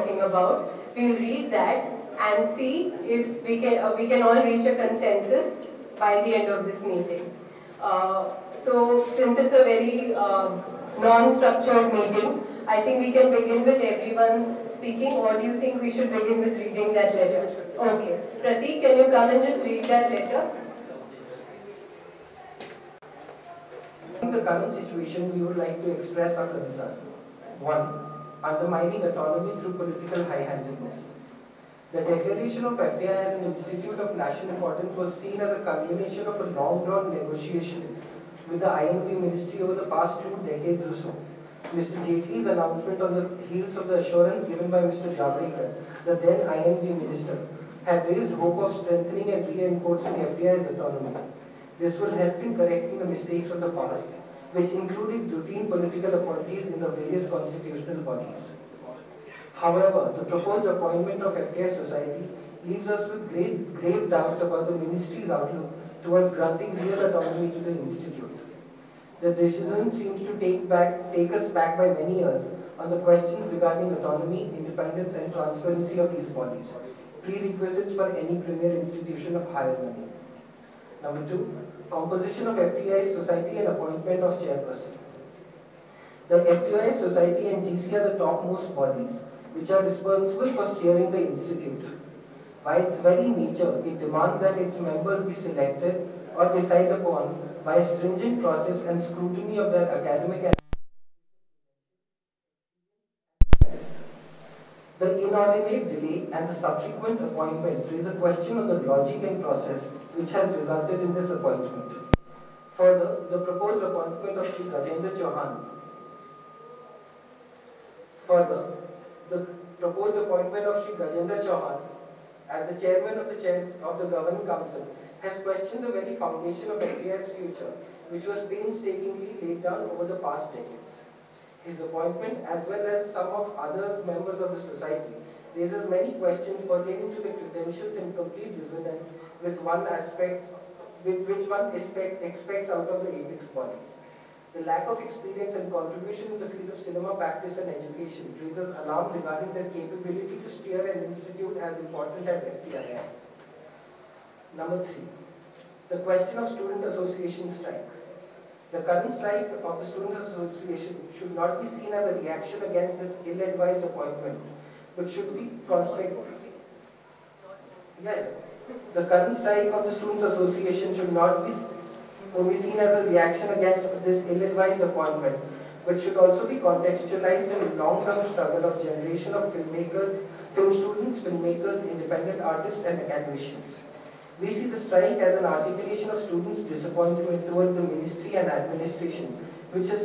talking about. We'll read that and see if we can all reach a consensus by the end of this meeting. So since it's a very non-structured meeting, I think we can begin with everyone speaking, or do you think we should begin with reading that letter? Okay. Pratik, can you come and just read that letter? In the current situation, we would like to express our concern. 1. Undermining autonomy through political high-handedness. The declaration of FTI as an institute of national importance was seen as a culmination of a long-drawn negotiation with the INB ministry over the past 2 decades or so. Mr. Jaitley's announcement on the heels of the assurance given by Mr. Javadekar, the then INB minister, had raised hope of strengthening and reinforcing FTI's autonomy. This will help in correcting the mistakes of the past, which included routine political appointees in the various constitutional bodies. However, the proposed appointment of FTI Society leaves us with grave doubts about the ministry's outlook towards granting real autonomy to the institute. The decision seems to take us back by many years on the questions regarding autonomy, independence and transparency of these bodies, prerequisites for any premier institution of higher learning. Number 2, composition of FTI Society and appointment of chairperson. The FTI Society and GC are the topmost bodies, which are responsible for steering the institute. By its very nature, it demands that its members be selected or decided upon by a stringent process and scrutiny of their academic and the inordinate delay and the subsequent appointment raise a question on the logic and process which has resulted in this appointment. Further, the proposed appointment of Sri Gajendra Chauhan as the chairman of the governing council has questioned the very foundation of FTI's future, which was painstakingly laid down over the past decades. His appointment, as well as some of other members of the society, raises many questions pertaining to the credentials in complete dissonance with which one expects out of the apex body. The lack of experience and contribution in the field of cinema practice and education raises alarm regarding their capability to steer an institute as important as FTI has. Number 3, the question of student association strike. The current strike of the student association should not be seen as a reaction against this ill-advised appointment, but should be constructive. The current strike of the student association should not be only seen as a reaction against this ill-advised appointment, but should also be contextualized in the long-term struggle of generation of filmmakers, film students, filmmakers, independent artists, and academicians. We see the strike as an articulation of students' disappointment towards the ministry and administration, which has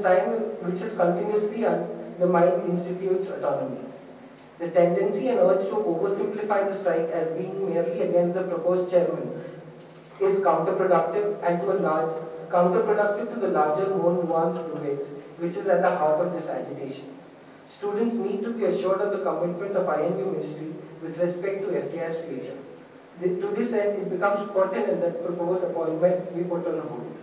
continuously undermined the institute's autonomy. The tendency and urge to oversimplify the strike as being merely against the proposed chairman is counterproductive to the larger, more nuanced debate, which is at the heart of this agitation. Students need to be assured of the commitment of INB ministry with respect to FTI's future. To this end, it becomes pertinent that proposed appointment be put on hold.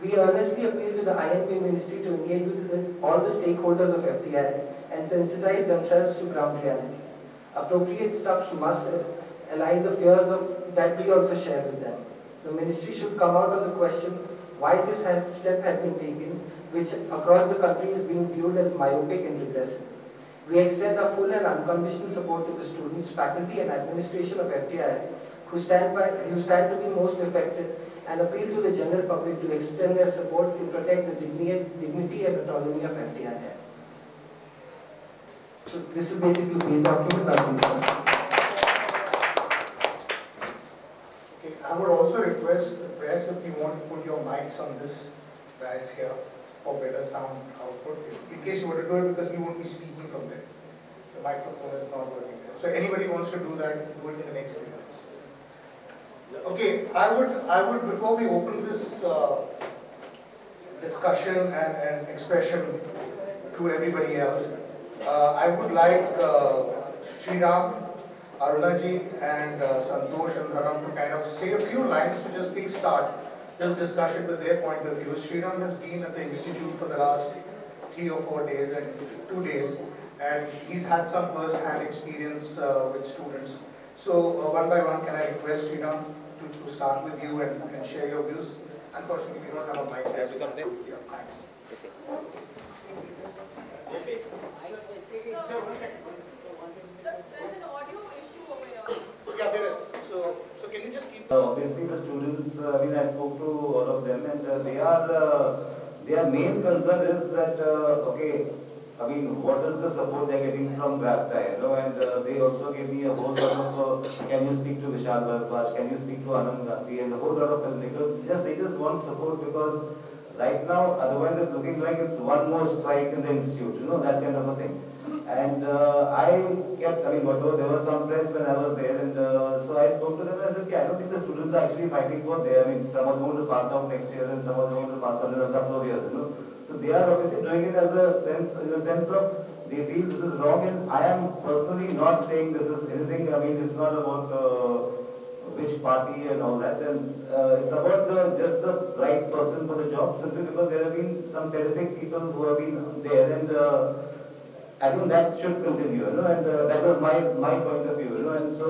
We earnestly appeal to the INB ministry to engage with all the stakeholders of FTI and sensitize themselves to ground reality. Appropriate steps must allay the fears that we also share with them. The ministry should come out of the question why this step has been taken, which across the country is being viewed as myopic and regressive. We extend our full and unconditional support to the students, faculty and administration of FTI who stand to be most affected, and appeal to the general public to extend their support to protect the dignity and autonomy of FTI. So this is basically the document. Okay, I would also request the press if you want to put your mics on this guys here for better sound output. In case you want to do it, because we won't be speaking from there. The microphone is not working there. So anybody wants to do that, do it in the next few minutes. Okay, I would before we open this discussion and expression to everybody else, I would like Sriram, Arunaji and Santosh and Dharam to kind of say a few lines to just kickstart this discussion with their point of view. Sriram has been at the Institute for the last 3 or 4 days and 2 days, and he's had some first-hand experience with students. So one by one, can I request Sriram to start with you and share your views? Unfortunately, we don't have a mic. Yeah, thanks. There's an audio issue over here. Yeah, there is. So can you just keep... Obviously, the students, I spoke to all of them, and their main concern is that, what is the support they're getting from GrabTie, and they also gave me a whole lot of, can you speak to Vishal Bharadwaj, can you speak to Anand Gandhi, and a whole lot of filmmakers. They just want support because right now, otherwise it's looking like it's one more strike in the institute, that kind of a thing. And whatever, there was some press when I was there, and so I spoke to them and I said, I don't think the students are actually fighting for their, some are going to pass out next year and some are going to pass out in a couple of years, So they are obviously doing it as in the sense of, they feel this is wrong, and I am personally not saying this is anything, it's not about which party and all that, and it's about just the right person for the job, simply because there have been some terrific people who have been there, and I think that should continue, and that was my point of view, and so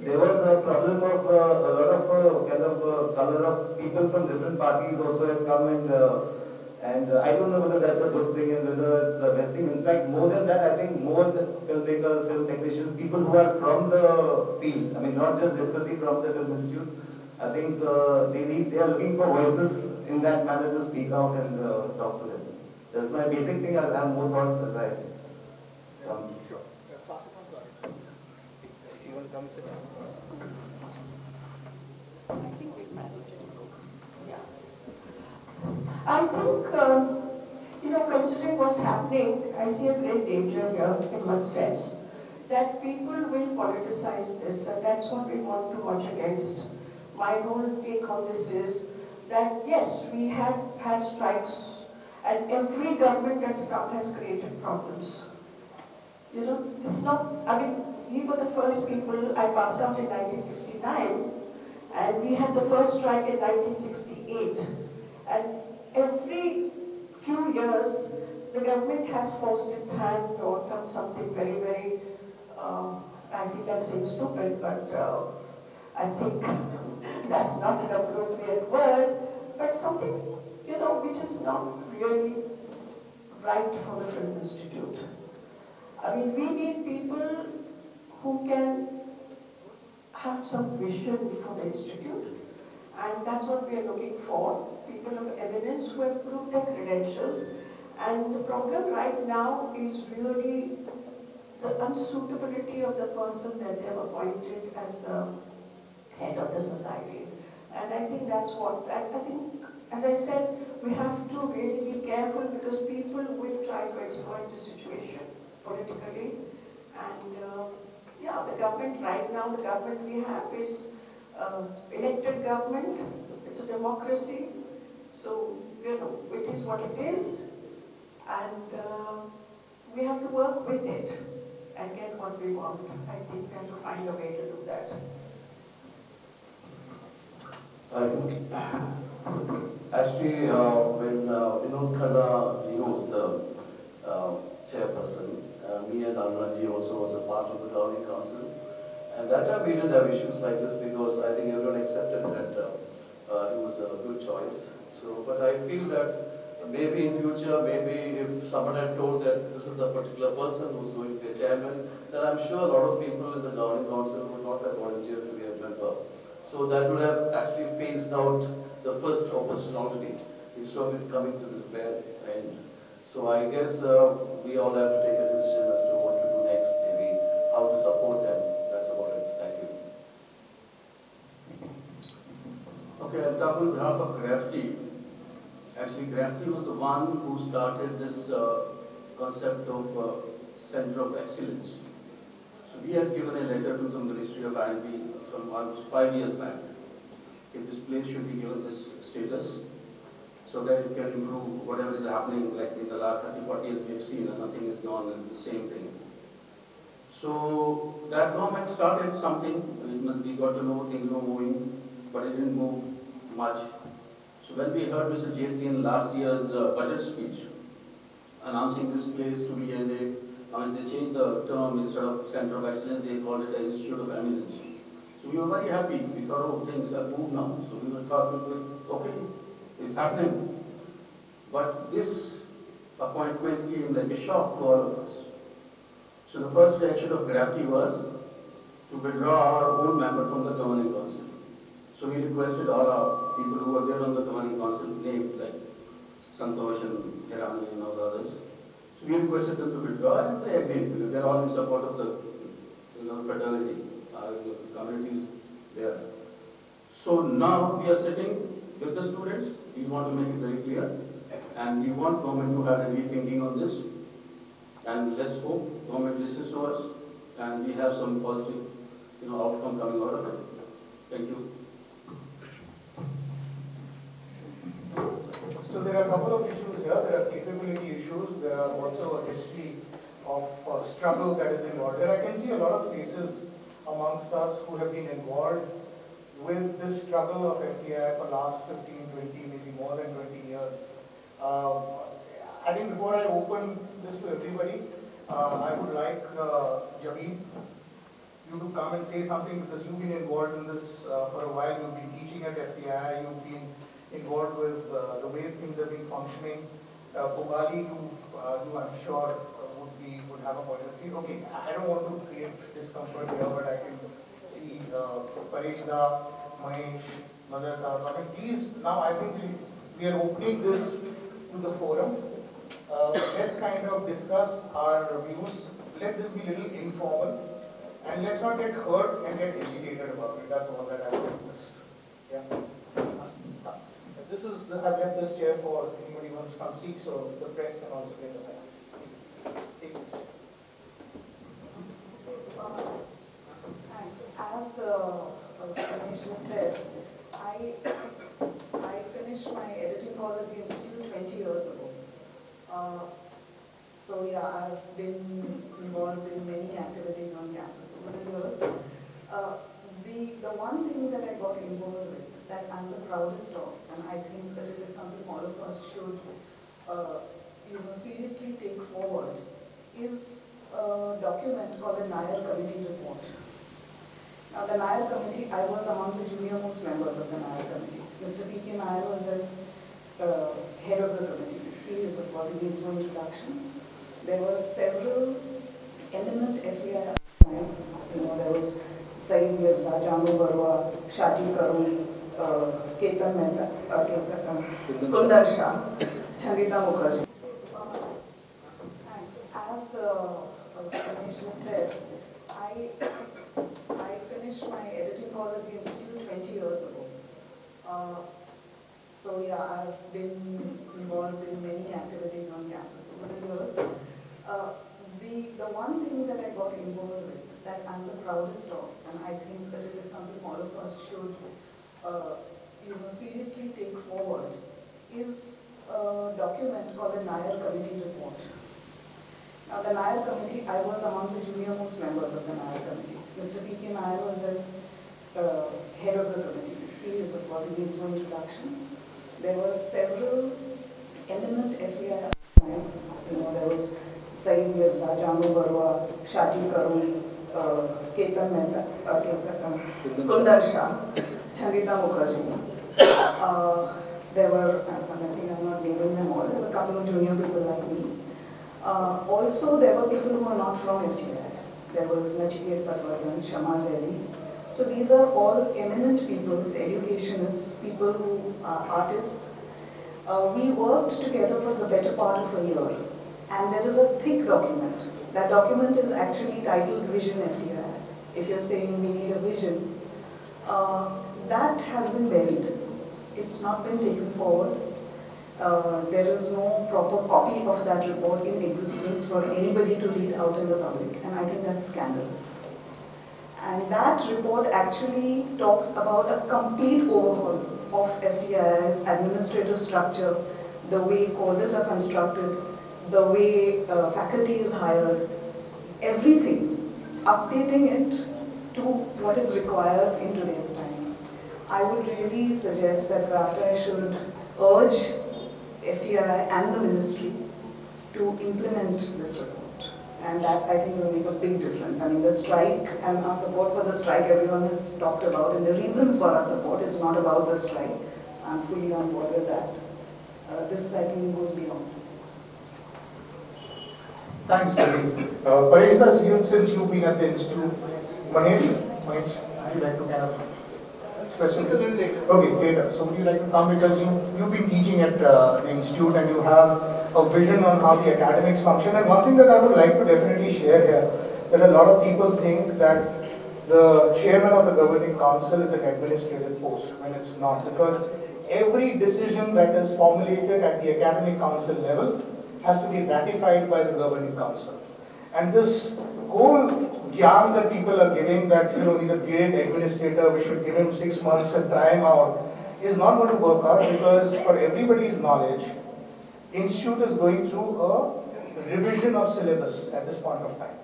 there was a problem of a lot of color of people from different parties also have come, and I don't know whether that's a good thing and whether it's the best thing. In fact, more than that, I think more the filmmakers, film technicians, people who are from the field, not just necessarily from the film institute, I think they are looking for voices in that manner to speak out and talk to them. That's my basic thing. I'll have more thoughts as I Sure. Pass it on to Arif. You want to come sit down? I think we've managed it. Yeah. I think, considering what's happening, I see a great danger here in one sense, that people will politicize this, and that's what we want to watch against. My whole take on this is that, yes, we have had strikes, and every government that's come has created problems. It's not, we were the first people. I passed out in 1969, and we had the first strike in 1968. And every few years, the government has forced its hand or done something very, very, I feel like saying stupid, but I think that's not an appropriate word, but something, which is not really right for the Film Institute. We need people who can have some vision for the institute, and that's what we are looking for. People of eminence who have proved their credentials, and the problem right now is really the unsuitability of the person that they have appointed as the head of the society. And I think that's what, I think, as I said, we have to really be careful because people will try to exploit the situation politically. And the government right now, the government we have is elected government. It's a democracy. So, it is what it is. And we have to work with it and get what we want. I think we have to find a way to do that. Actually, when Vinod Khanna was the chairperson, me and Annaji also was a part of the governing council. And that time we didn't have issues like this because I think everyone accepted that it was a good choice. So, but I feel that maybe in future, maybe if someone had told that this is a particular person who's going to be a chairman, then I'm sure a lot of people in the governing council would not have volunteered to be a member. So that would have actually phased out the first opportunity instead of it coming to this bad end. So I guess we all have to take a decision as to what to do next, maybe how to support them. That's about it. Thank you. Okay, I'll talk on behalf of Grafty. Actually, Grafty was the one who started this concept of Center of Excellence. So we had given a letter to the Ministry of R&D from almost 5 years back. If this place should be given this status, so that it can improve whatever is happening, like in the last 30-40 years we have seen, and nothing is gone and the same thing. So that government started something, we got to know things were moving, but it didn't move much. So when we heard Mr. Jaitley in last year's budget speech, announcing this place to be as a I mean, they changed the term instead of Center of Excellence, they called it an Institute of Eminence. So we were very happy. We thought, oh, things have moved now. So we were thought, okay, it's happening. But this appointment came like a shock to all of us. So the first reaction of Gravity was to withdraw our own member from the governing council. So we requested all our people who were there on the governing council, names like Santosh and Hirani and all the others. So we requested them to withdraw and they agreed because they're all in support of the fraternity, the community there. So now we are sitting with the students. We want to make it very clear and we want government to have a rethinking on this. And let's hope government listens to us and we have some positive outcome coming out of it. Thank you. So there are a couple of issues here. There are capability issues. There are also a history of struggle that is involved. And I can see a lot of faces amongst us who have been involved with this struggle of FTI for the last 15, 20, maybe more than 20 years. I think before I open this to everybody, I would like Javeed, you to come and say something because you've been involved in this for a while. You've been teaching at FTI. You've been involved with the way things have been functioning. Pugali, you I'm sure would have a point of view. Okay, I don't want to create discomfort here, but I can see Paresh Da, Mahesh, Madhur Sahab. I mean, please, now I think we are opening this to the forum. Let's kind of discuss our views. Let this be a little informal. And let's not get hurt and get agitated about it. That's all that I would request. Yeah. I've left this chair for anybody who wants to come speak, so the press can also get the message. Take this chair. Thanks. As Ganesh said, I finished my editing course at the Institute 20 years ago. So yeah, I've been involved in many activities on campus over the years. The one thing that I got involved with, that I'm the proudest of, and I think that it is something all of us should seriously take forward, is a document called the Nair Committee Report. Now the Nair Committee, I was among the junior most members of the Nair Committee. Mr. P.K. Nair was the head of the committee. He is, of course, he needs no introduction. There were several eminent FTI. There was Saeed Mirza, Janu Barua, Shati Karun, Ketan Mehta, Kundan Shah, Chandita Mukherjee. Thanks. As Ganesh said, I finished my editing course at the Institute 20 years ago. So yeah, I've been involved in many activities on campus over the years. The one thing that I got involved with, that I'm the proudest of, and I think that it is something all of us should seriously take forward, is a document called the Nair Committee Report. Now the Nair Committee, I was among the junior most members of the Nair Committee. Mr. P.K. Nair was the head of the committee. He is, of course, he needs no introduction. There were several eminent FTI. There was Saeed Mirza, Janu Barua, Shati Karun, Ketan Mehta, Kundan Shah, Chandita Mukherjee. There were, I think I'm not naming them all, there were a couple of junior people like me. Also, there were people who were not from FTI. There was Nachiket Patwardhan, Shama Zaidi. So these are all eminent people, educationists, people who are artists. We worked together for the better part of a year. And there is a thick document. That document is actually titled Vision FTI. If you're saying we need a vision, that has been buried. It's not been taken forward. There is no proper copy of that report in existence for anybody to read out in the public, and I think that's scandalous. And that report actually talks about a complete overhaul of FTI's administrative structure, the way courses are constructed, the way faculty is hired, everything, updating it to what is required in today's times. I would really suggest that RAFTI should urge FTI and the ministry to implement this report. And that, I think, will make a big difference. I mean, the strike and our support for the strike, everyone has talked about, and the reasons for our support, it's not about the strike. I'm fully on board with that. This, I think, goes beyond. Thanks, Devi. Parishta, since you've been at the institute, Mahesh, would you like to kind of express a little later? Okay, later. So would you like to come, because you've been teaching at the institute and you have a vision on how the academics function. And one thing that I would like to definitely share here, that a lot of people think that the chairman of the governing council is an administrative post, when it's not, because every decision that is formulated at the academic council level has to be ratified by the governing council. And this whole gyan that people are giving, that he's a great administrator, we should give him 6 months and try him out, is not going to work out, because for everybody's knowledge, institute is going through a revision of syllabus at this point of time,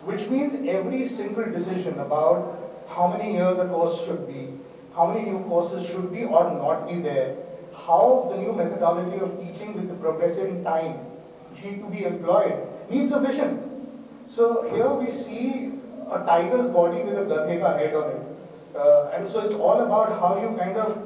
which means every single decision about how many years a course should be, how many new courses should be or not be there, how the new methodology of teaching with the progressive time need to be employed, needs a vision. So here we see a tiger's body with a gadhe ka head on it. And so it's all about how you kind of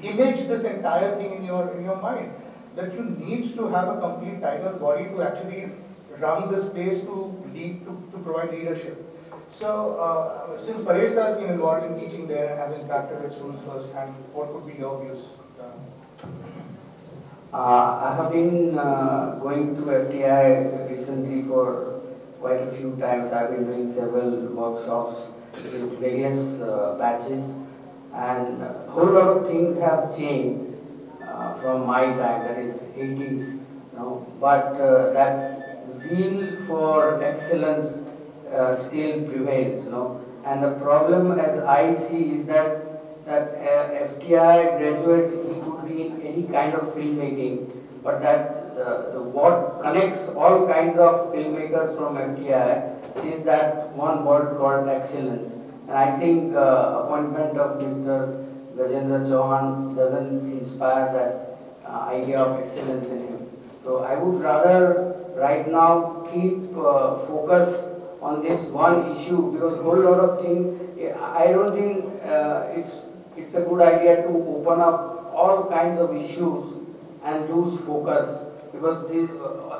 image this entire thing in your mind. That you need to have a complete tiger's body to actually run this place, to lead, to provide leadership. So since Pareshda has been involved in teaching there and has interacted with students firsthand, what would be your views? I have been going to FTI recently for quite a few times. I've been doing several workshops with various batches, and a whole lot of things have changed from my time, that is 80s. But that zeal for excellence still prevails. And the problem, as I see, is that FTI graduate, he could be in any kind of filmmaking, but that what connects all kinds of filmmakers from FTI is that one word called excellence. And I think appointment of Mr. Gajendra Chauhan doesn't inspire that idea of excellence in him. So I would rather right now keep focus on this one issue, because a whole lot of things, I don't think it's a good idea to open up all kinds of issues and lose focus, because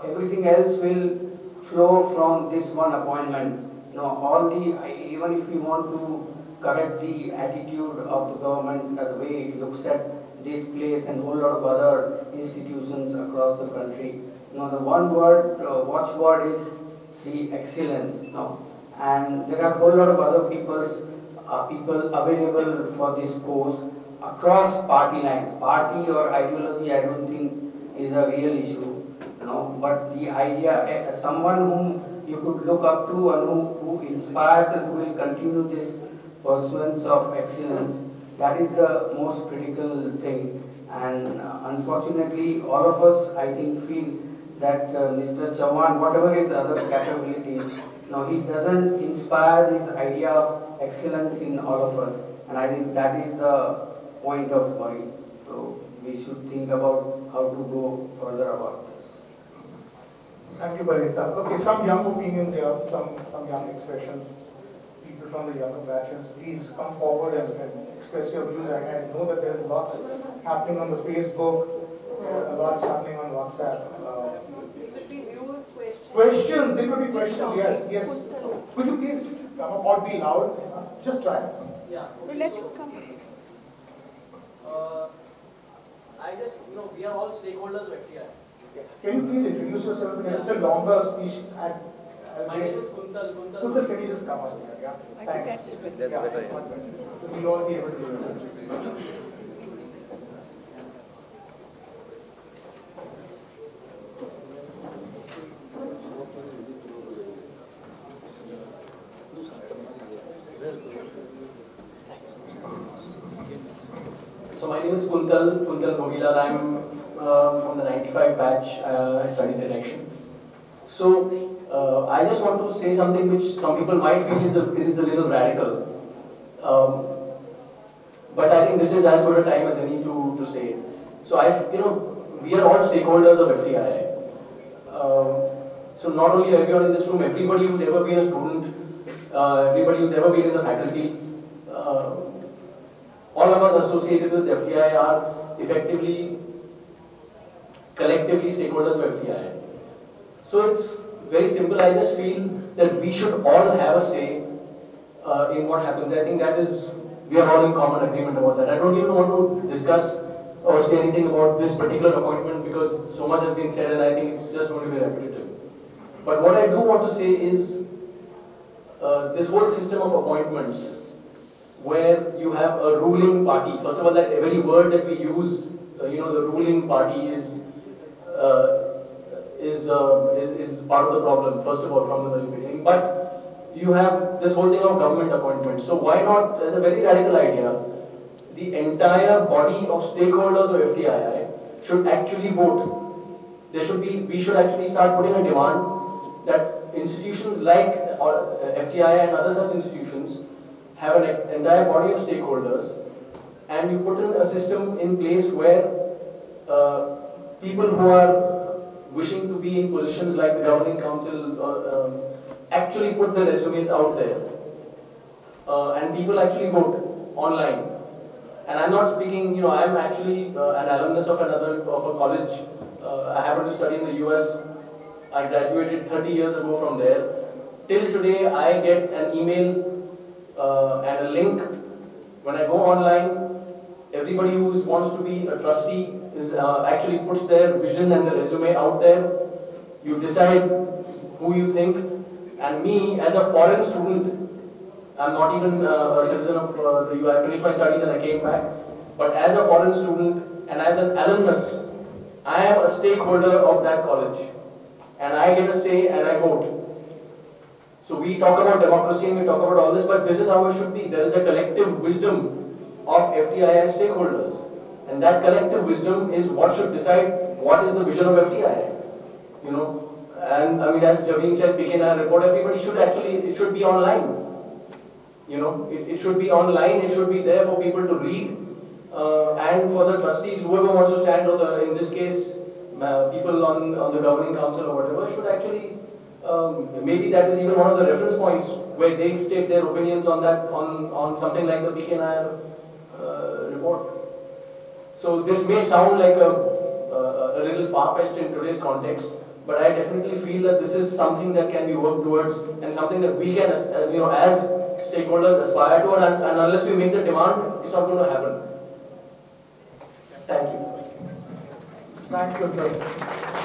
everything else will flow from this one appointment. Even if we want to correct the attitude of the government, the way it looks at this place and a whole lot of other institutions across the country, the one word, watchword is the excellence. And there are a whole lot of other people available for this post across party lines. Party or ideology, I don't think is a real issue. But the idea, someone whom you could look up to and who inspires and who will continue this pursuance of excellence, that is the most critical thing. And unfortunately, all of us, I think, feel that Mr. Chauhan, whatever his other capabilities, he doesn't inspire this idea of excellence in all of us. And I think that is the point of worry. So we should think about how to go further about this. Thank you, Parishda. Okay, some young opinions here, some young expressions. People from the younger batches, please come forward and express your views. I know that there's lots happening on the Facebook, lots happening on WhatsApp. It could be views, questions. Questions, there could be questions, yes. Could you please come up or be loud? Just try. Yeah. We'll let him come. I just, we are all stakeholders of FTI. Can you please introduce yourself? It's a longer speech. My name is Kuntal. Kuntal, can you just come on here? Yeah. Thanks. That's better. We'll all be able to do it. So my name is Kuntal Bogilal. I'm from the 95 batch. I studied direction. So I just want to say something which some people might feel is a little radical. But I think this is as good a time as any to say it. So we are all stakeholders of FTI. So not only everyone in this room, everybody who's ever been a student, everybody who's ever been in the faculty, all of us associated with FTI are effectively, collectively stakeholders of FTI. So it's very simple. I just feel that we should all have a say in what happens. I think that is, we are all in common agreement about that. I don't even want to discuss or say anything about this particular appointment because so much has been said and I think it's just going to be repetitive. But what I do want to say is this whole system of appointments where you have a ruling party. First of all, that every word that we use, the ruling party is part of the problem, first of all, from the very beginning. But you have this whole thing of government appointments. So why not, as a very radical idea, the entire body of stakeholders of FTII should actually vote. We should actually start putting a demand that institutions like FTII and other such institutions have an entire body of stakeholders, and you put in a system in place where people who are wishing to be in positions like the governing council actually put their resumes out there, and people actually vote online. And I'm not speaking, I'm actually an alumnus of a college. I happen to study in the US. I graduated 30 years ago from there. Till today, I get an email and a link. When I go online, everybody who wants to be a trustee is actually puts their vision and their resume out there. You decide who you think. And me, as a foreign student, I'm not even a citizen of the US. I finished my studies and I came back. But as a foreign student and as an alumnus, I am a stakeholder of that college. And I get a say and I vote. So we talk about democracy and we talk about all this, but this is how it should be. There is a collective wisdom of FTII stakeholders. And that collective wisdom is what should decide what is the vision of FTII. And I mean, as Javeen said, PKNR report, everybody should actually, it should be online. It should be online, it should be there for people to read. And for the trustees, whoever wants to stand, or in this case, people on the governing council or whatever, should actually, maybe that is even one of the reference points where they state their opinions on that, on something like the PKNR report. So this may sound like a little far-fetched in today's context, but I definitely feel that this is something that can be worked towards and something that we can, as stakeholders, aspire to, and unless we make the demand, it's not going to happen. Thank you. Thank you, sir.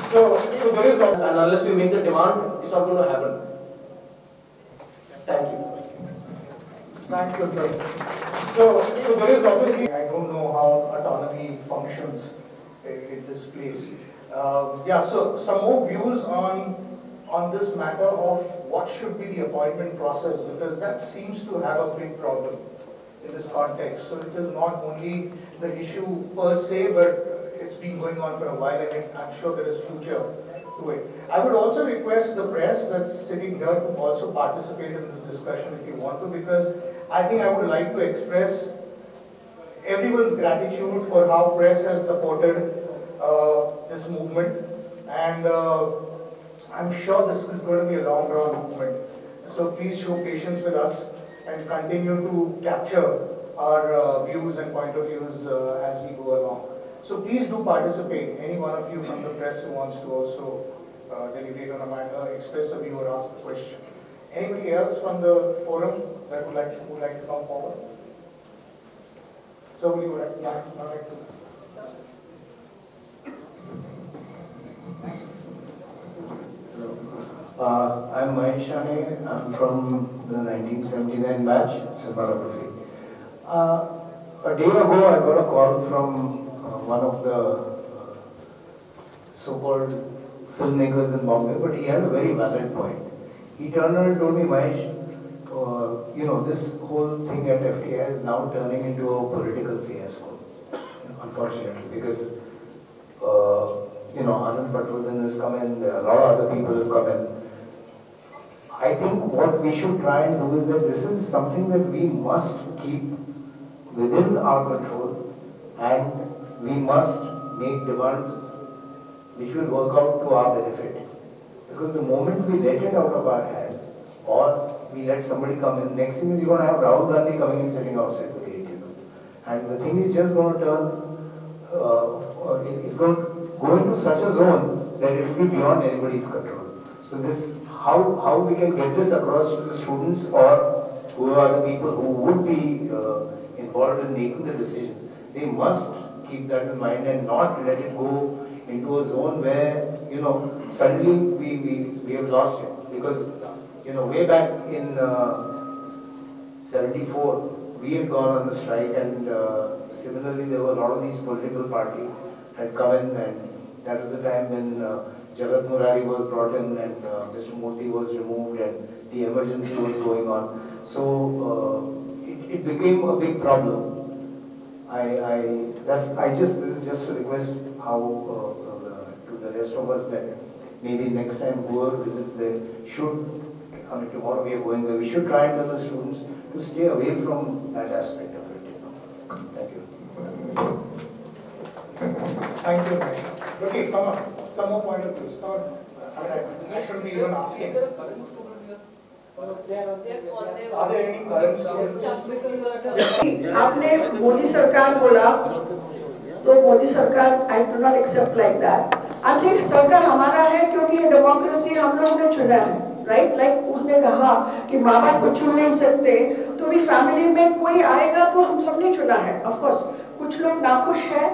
So there is, and unless we make the demand, it's not going to happen. Thank you. Thank you, sir. So there is obviously, I don't know how autonomy functions in this place. So some more views on this matter of what should be the appointment process, because that seems to have a big problem in this context. So it is not only the issue per se, but it's been going on for a while, and I'm sure there is future to it. I would also request the press that's sitting here to also participate in this discussion if you want to, because I think I would like to express everyone's gratitude for how press has supported this movement, and I'm sure this is going to be a long-run movement. So please show patience with us and continue to capture our views and point of views as we go along. So please do participate. Any one of you from the press who wants to also deliberate on a matter, express a view or ask a question. Anybody else from the forum that would like to come forward? So would you like to? I'm Mahesh Shane. I'm from the 1979 batch, cinematography. A day ago, I got a call from one of the so-called filmmakers in Bombay, but he had a very valid point. He turned around and told me, Mahesh, this whole thing at FTI is now turning into a political fiasco, unfortunately, because Anand Patwardhan has come in, there are a lot of other people have come in. I think what we should try and do is that this is something that we must keep within our control, and we must make demands which will work out to our benefit. Because the moment we let it out of our hand, or we let somebody come in, next thing is you're going to have Rahul Gandhi coming and sitting outside the gate, you know. And the thing is just going to it's going to go into such a zone that it will be beyond anybody's control. So this, how we can get this across to the students or who are the people who would be involved in making the decisions, they must keep that in mind and not let it go into a zone where, you know, suddenly we have lost it. Because, you know, way back in 74, we had gone on the strike, and similarly there were a lot of these political parties had come in, and that was the time when Jagat Murari was brought in and Mr. Modi was removed and the emergency was going on. So it became a big problem. This is just a request how to the rest of us that maybe next time whoever visits there should, I mean tomorrow we are going there, we should try and tell the students to stay away from that aspect of it. You know. Thank you. Thank you. Okay, come on. Some more point of view. It's not, I shouldn't be even asking. Is there a current student here? Are there any current students? आपने मोदी सरकार बोला तो मोदी सरकार I do not accept like that. अच्छी सरकार हमारा है क्योंकि ये डेमोक्रेसी हम लोगों ने चुना है, राइट? लाइक उसने कहा कि माँ बाप को चुन नहीं सकते, तो भी फैमिली में कोई आएगा तो हम सब ने चुना है। ऑफ कोर्स कुछ लोग नाखुश है,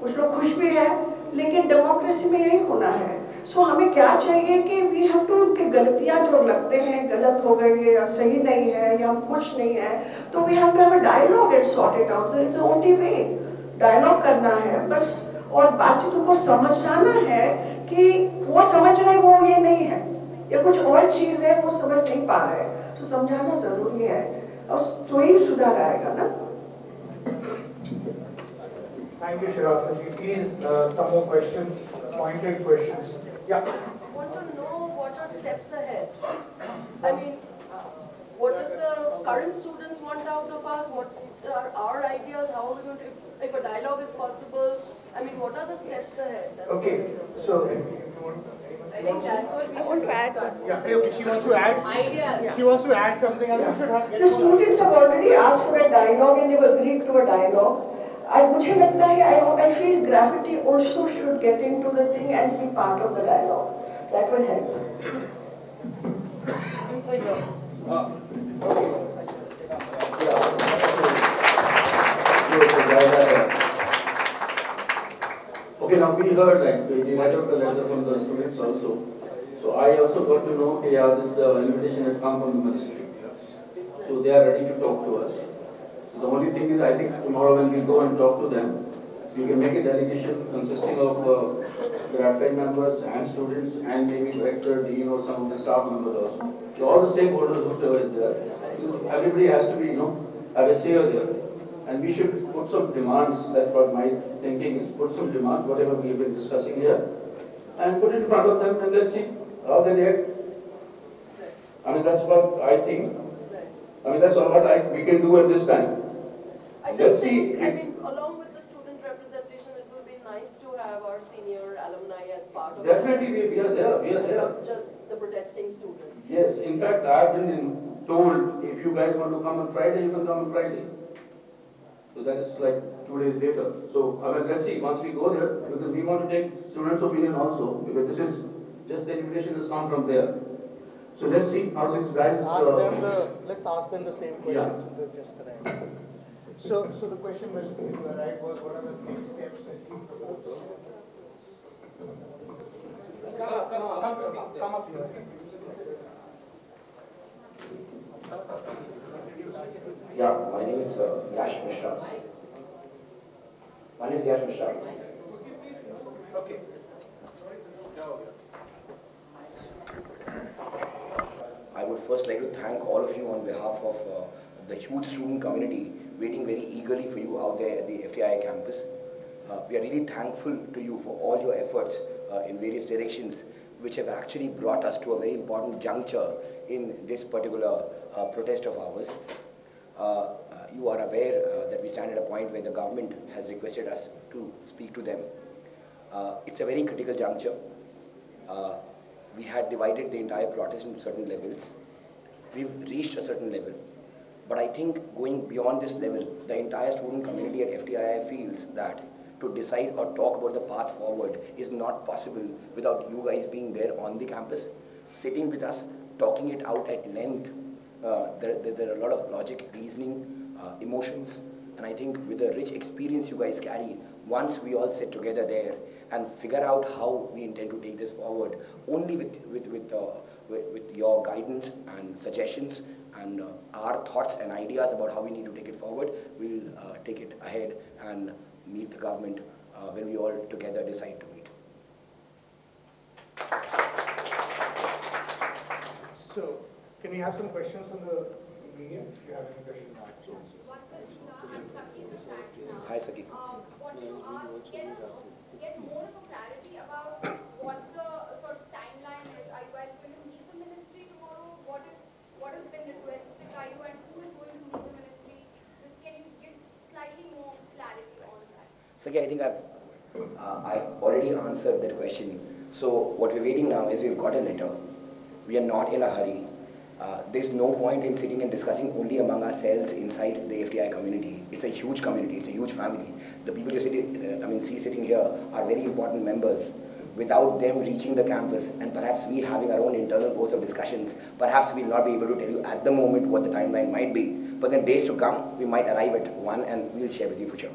कुछ लोग खुश भी है, लेकिन डेमोक्रेसी में यही होना है। सो हमें क्या चाहिए कि वी हैव टू, उनकी गलतियां जो लगते हैं गलत हो गई है या सही नहीं है या हम खुश नहीं है, तो we have to have a dialogue and sort it out. It's the only way, dialogue करना है बस, और बातचीत उनको समझाना है कि वो समझ रहे वो ये नहीं है, या कुछ और चीज है वो समझ नहीं पा रहे, तो समझाना जरूरी है और तो ही सुधार आएगा ना। Thank you, Shirasati. Please, some more questions, pointed questions. Yeah. I want to know what are steps ahead. I mean, what does the current students want out of us? What are our ideas? How are we going to, if a dialogue is possible? I mean, what are the steps ahead? That's Okay, so I think that's what we should discuss. yeah, okay, she wants to add. Ideas. She wants to add something, and we should have. The students have already asked for a dialogue and they have agreed to a dialogue. मुझे लगता है I feel Gravity also should get into the thing and be part of the dialogue. That will help. Okay, now we heard like the letter of the letter from the students also. So I also got to know that this invitation has come from the ministry. So they are ready to talk to us. So the only thing is, I think tomorrow when we go and talk to them, we can make a delegation consisting of GrafTech members and students and maybe director, dean or some of the staff members also. So all the stakeholders whoever is there. So everybody has to be, have a say there. And we should put some demands, that's what my thinking is, put some demands, whatever we have been discussing here, and put it in front of them and let's see how they react. I mean, that's what I think. I mean, that's all what we can do at this time. I just think, I mean, along with the student representation, it will be nice to have our senior alumni as part of it. Definitely, we are there, we are there. Not just the protesting students. Yes, in fact, I have been told, if you guys want to come on Friday, you can come on Friday. So that is like 2 days later. So, I mean, let's see, once we go there, because we want to take students' opinion also, because this is just the invitation has come from there. So let's see how these guys... Let's ask them the same questions in the just arrived. So the question will arrive was, what are the next steps that you propose? Come up here. Yeah, my name is Yash Mishra. My name is Yash Mishra. Okay. I would first like to thank all of you on behalf of the huge student community waiting very eagerly for you out there at the FTI campus. We are really thankful to you for all your efforts in various directions, which have actually brought us to a very important juncture in this particular protest of ours. You are aware that we stand at a point where the government has requested us to speak to them. It's a very critical juncture. we had divided the entire protest into certain levels. We've reached a certain level. But I think going beyond this level, the entire student community at FTII feels that to decide or talk about the path forward is not possible without you guys being there on the campus, sitting with us, talking it out at length. There are a lot of logic, reasoning, emotions, and I think with the rich experience you guys carry, once we all sit together there and figure out how we intend to take this forward, only with your guidance and suggestions and our thoughts and ideas about how we need to take it forward, we'll take it ahead and meet the government when we all together decide to meet. So, can we have some questions from the media? If you have any questions. Hi, Saki. Wanted to ask, get more of a clarity about what the sort of timeline is. Are you guys going to meet the ministry tomorrow? What has been requested by you, and who is going to meet the ministry? Just can you give slightly more clarity on that? Saki, I think I've already answered that question. So what we're waiting now is we've got a letter. We are not in a hurry. There's no point in sitting and discussing only among ourselves inside the FTI community. It's a huge community, it's a huge family. The people you see sitting here are very important members. Without them reaching the campus and perhaps we having our own internal course of discussions, perhaps we'll not be able to tell you at the moment what the timeline might be. But in days to come, we might arrive at one and we'll share with you for sure.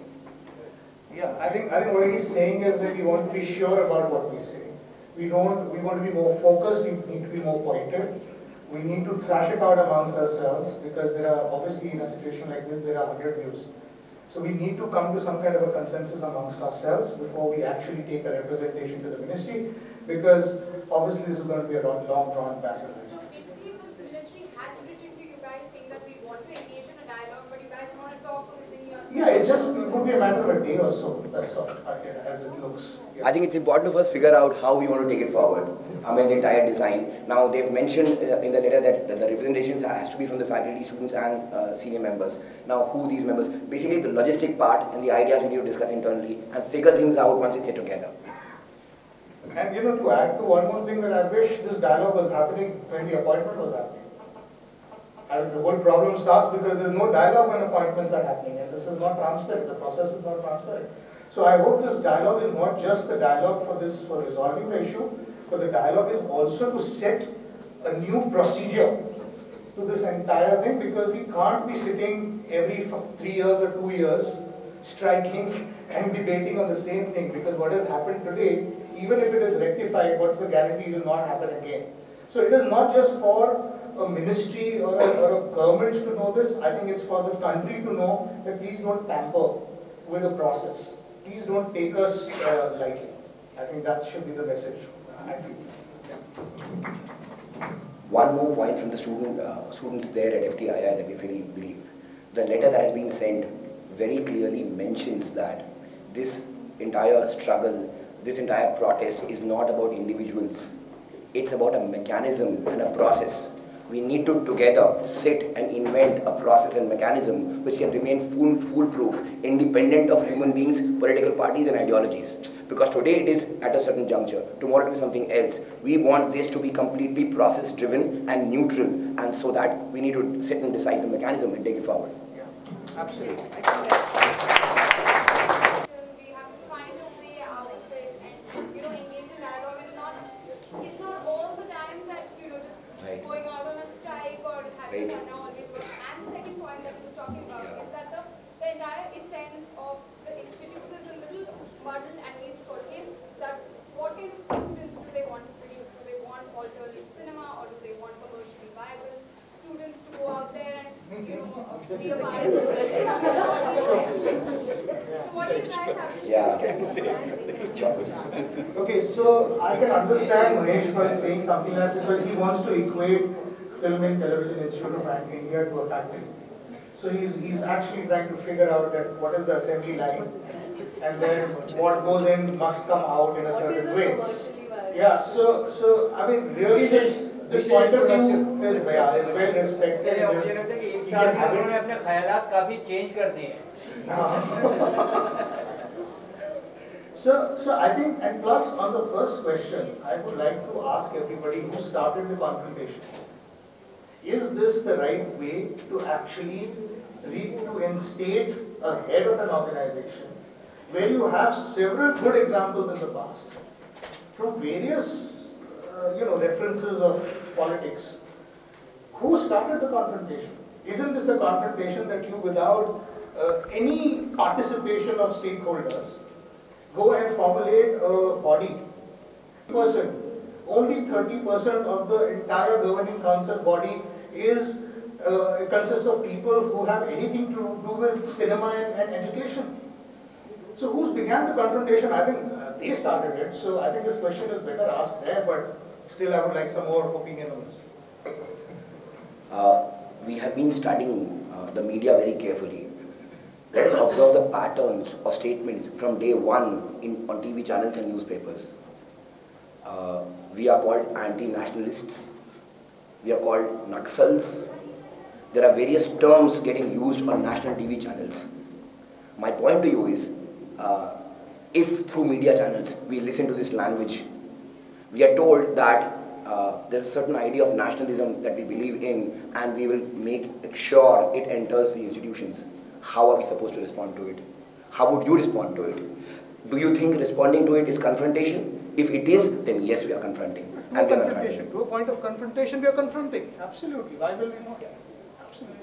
Yeah, I think what he's saying is that we want to be sure about what we say. We want to be more focused, we need to be more pointed. We need to thrash it out amongst ourselves because there are, obviously in a situation like this, there are 100 views. So we need to come to some kind of a consensus amongst ourselves before we actually take a representation to the ministry, because obviously this is going to be a long drawn battle. So basically the ministry has written to you guys saying that we want to engage in a dialogue, but you guys want to talk within yourselves? Yeah, it could be a matter of a day or so, that's all, as it looks. Yeah. I think it's important to first figure out how we want to take it forward. I mean, the entire design. Now, they've mentioned in the letter that the representations has to be from the faculty, students and senior members. Now, who these members? Basically, the logistic part and the ideas we need to discuss internally and figure things out once we sit together. And to add to one more thing, that I wish this dialogue was happening when the appointment was happening. And the whole problem starts because there's no dialogue when appointments are happening, and this is not transparent, the process is not transparent. So I hope this dialogue is not just the dialogue for resolving the issue, but the dialogue is also to set a new procedure to this entire thing, because we can't be sitting every 3 years or 2 years striking and debating on the same thing, because what has happened today, even if it is rectified, what's the guarantee it will not happen again? So it is not just for a ministry or a government to know this. I think it's for the country to know that please don't tamper with the process. Please don't take us lightly. I think that should be the message. I feel. Yeah. One more point from the students there at FTII that we really believe. The letter that has been sent very clearly mentions that this entire struggle, this entire protest is not about individuals. It's about a mechanism and a process. We need to together sit and invent a process and mechanism which can remain foolproof, independent of human beings, political parties and ideologies. Because today it is at a certain juncture, tomorrow it will be something else. We want this to be completely process driven and neutral, and so that we need to sit and decide the mechanism and take it forward. Yeah, absolutely. We have to find a way out of it and engage in dialogue, and it's not all the time that just Right. going out on a strike or having Right. all these work. And the second point that I was talking about is that the entire essence of the institute is a little muddled, at least for him, that what kind of students do they want to produce? Do they want alternate cinema, or do they want commercially viable students to go out there and be a part of it? So what do you guys have to say? Okay, so I can understand Mahesh for saying something like that, because he wants to equate Film and Television Institute of India to a factory. So he's actually trying to figure out that what is the assembly line, and then what goes in must come out in a certain way. Yeah, so I mean really this point of view is well respected. मुझे लगता है कि एक साल में उन्होंने अपने ख्यालात काफी चेंज कर दिए हैं. So I think, and plus on the first question, I would like to ask everybody who started the confrontation, is this the right way to actually reinstate a head of an organization where you have several good examples in the past from various references of politics? Who started the confrontation? Isn't this a confrontation that you, without any participation of stakeholders, go and formulate a body? Only 30% of the entire governing council body consists of people who have anything to do with cinema and education. So who began the confrontation? I think they started it. So I think this question is better asked there, but still I would like some more opinion on this. We have been studying the media very carefully. Let us observe the patterns of statements from day one on TV channels and newspapers. We are called anti-nationalists. We are called Naxals. There are various terms getting used on national TV channels. My point to you is, if through media channels we listen to this language, we are told that there's a certain idea of nationalism that we believe in, and we will make sure it enters the institutions. How are we supposed to respond to it? How would you respond to it? Do you think responding to it is confrontation? If it is, then yes, we are confronting. No confrontation. To a point of confrontation, we are confronting. Absolutely. Why will we not? Absolutely.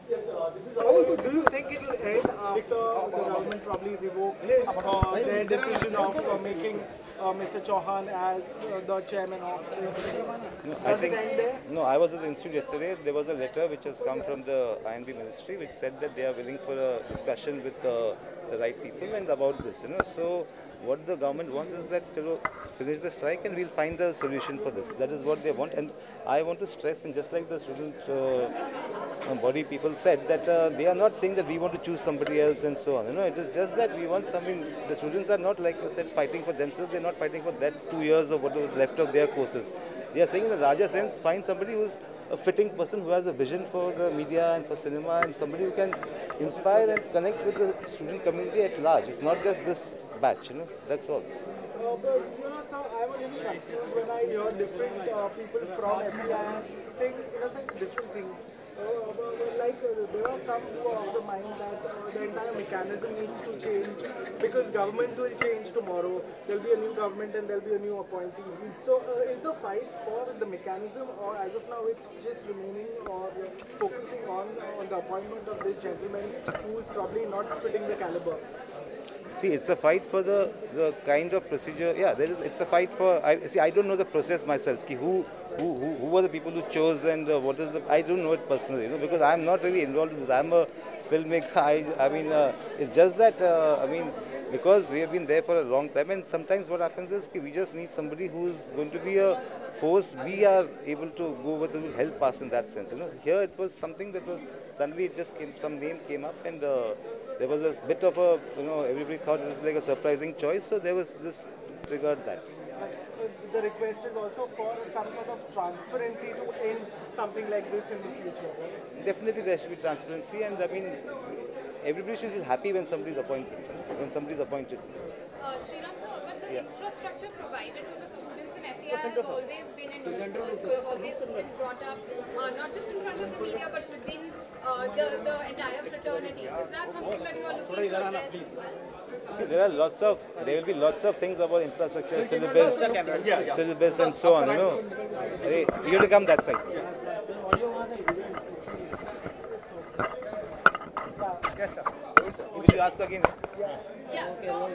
Yes, this is do you think it will end after the government probably revokes their decision of making Mr. Chauhan as the chairman of the committee? Does it end there? No, I was at the institute yesterday. There was a letter which has come from the INB ministry which said that they are willing for a discussion with the right people and about this. So what the government wants is that finish the strike and we'll find a solution for this. That is what they want, and I want to stress, and just like the student body people said, that they are not saying that we want to choose somebody else and so on. It is just that we want something. The students are not, like I said, fighting for themselves. They're not fighting for that 2 years of what was left of their courses. They are saying in the larger sense, find somebody who's a fitting person, who has a vision for the media and for cinema, and somebody who can inspire and connect with the student community at large. It's not just this batch, that's all. But, sir, I'm a little confused when I hear different people from FEI saying, in a sense, different things. There are some who are of the mind that the entire mechanism needs to change because government will change tomorrow. There will be a new government and there will be a new appointee. So is the fight for the mechanism, or as of now it's just remaining or focusing on the appointment of this gentleman who is probably not fitting the caliber? See, it's a fight for the kind of procedure. Yeah, it's a fight for. I don't know the process myself. Who were the people who chose, and what is the? I don't know it personally, because I'm not really involved in this. I'm a filmmaker. I mean, it's just that because we have been there for a long time, and sometimes what happens is we just need somebody who is going to be a force. We are able to go with, to help us in that sense. Here it was something that was suddenly it just came. Some name came up, and there was a bit of a, everybody thought it was like a surprising choice, so there was this triggered that. The request is also for some sort of transparency to end something like this in the future, right? Definitely there should be transparency, and everybody should feel happy when somebody is appointed. Sriram sir, but the infrastructure provided to the students in FEI has always been in always been brought up, not just in front of the media but within the entire fraternity. Is that something that you are looking to address as well? See, there will be lots of things about infrastructure, syllabus and so on, You have to come that side. Yes, sir. Will you ask again? Yeah, so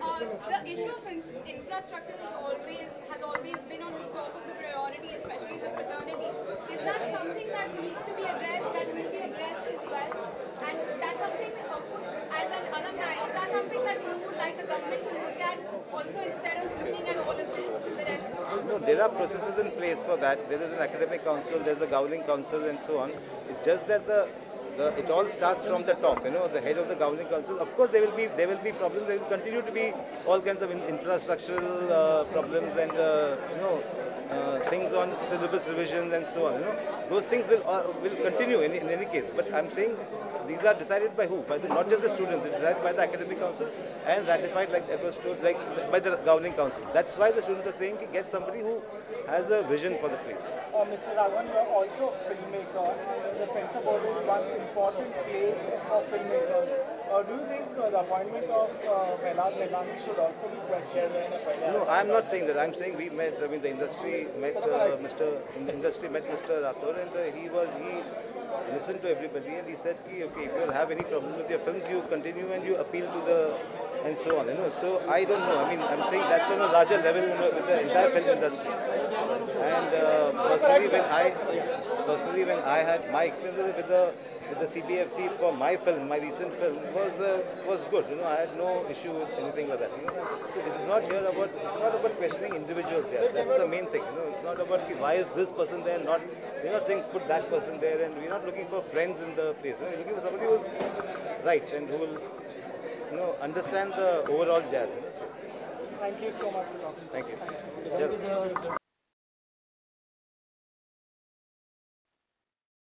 the issue of infrastructure has always been on top of the priority, especially the fraternity. Is that something that needs to be addressed, that will be addressed as well? And that's something, as an alumni, is that something that you would like the government to look at also, instead of looking at all of this, the rest? No, there are processes in place for that. There is an academic council, there is a governing council and so on. It's just that it all starts from the top, the head of the governing council. Of course, there will be problems. There will continue to be all kinds of infrastructural problems, and things on syllabus revisions and so on. Those things will continue in any case. But I'm saying these are decided by who? Not just the students. It's decided by the academic council and ratified, like it was told, like by the governing council. That's why the students are saying to get somebody who has a vision for the place. Mr. Raghavan, you are also a filmmaker, and the Censor Board is one important place for filmmakers. Do you think the appointment of Prahlad Mehtani should also be questioned? No, I'm not saying that. I'm saying we met. I mean, the industry met Mr. Rathore, and he listened to everybody, and he said, okay, if you have any problems with your films, you continue and you appeal to the and so on. So I don't know. I mean, I'm saying that's on a larger level with the entire film industry. And personally, when I had my experience with the CBFC for my film, my recent film was good. I had no issue with anything like that. So it's not about questioning individuals here. That's the main thing. It's not about why is this person there. We're not saying put that person there, and we're not looking for friends in the place. We're looking for somebody who's right and who will understand the overall jazz. Thank you so much for talking. Thank you.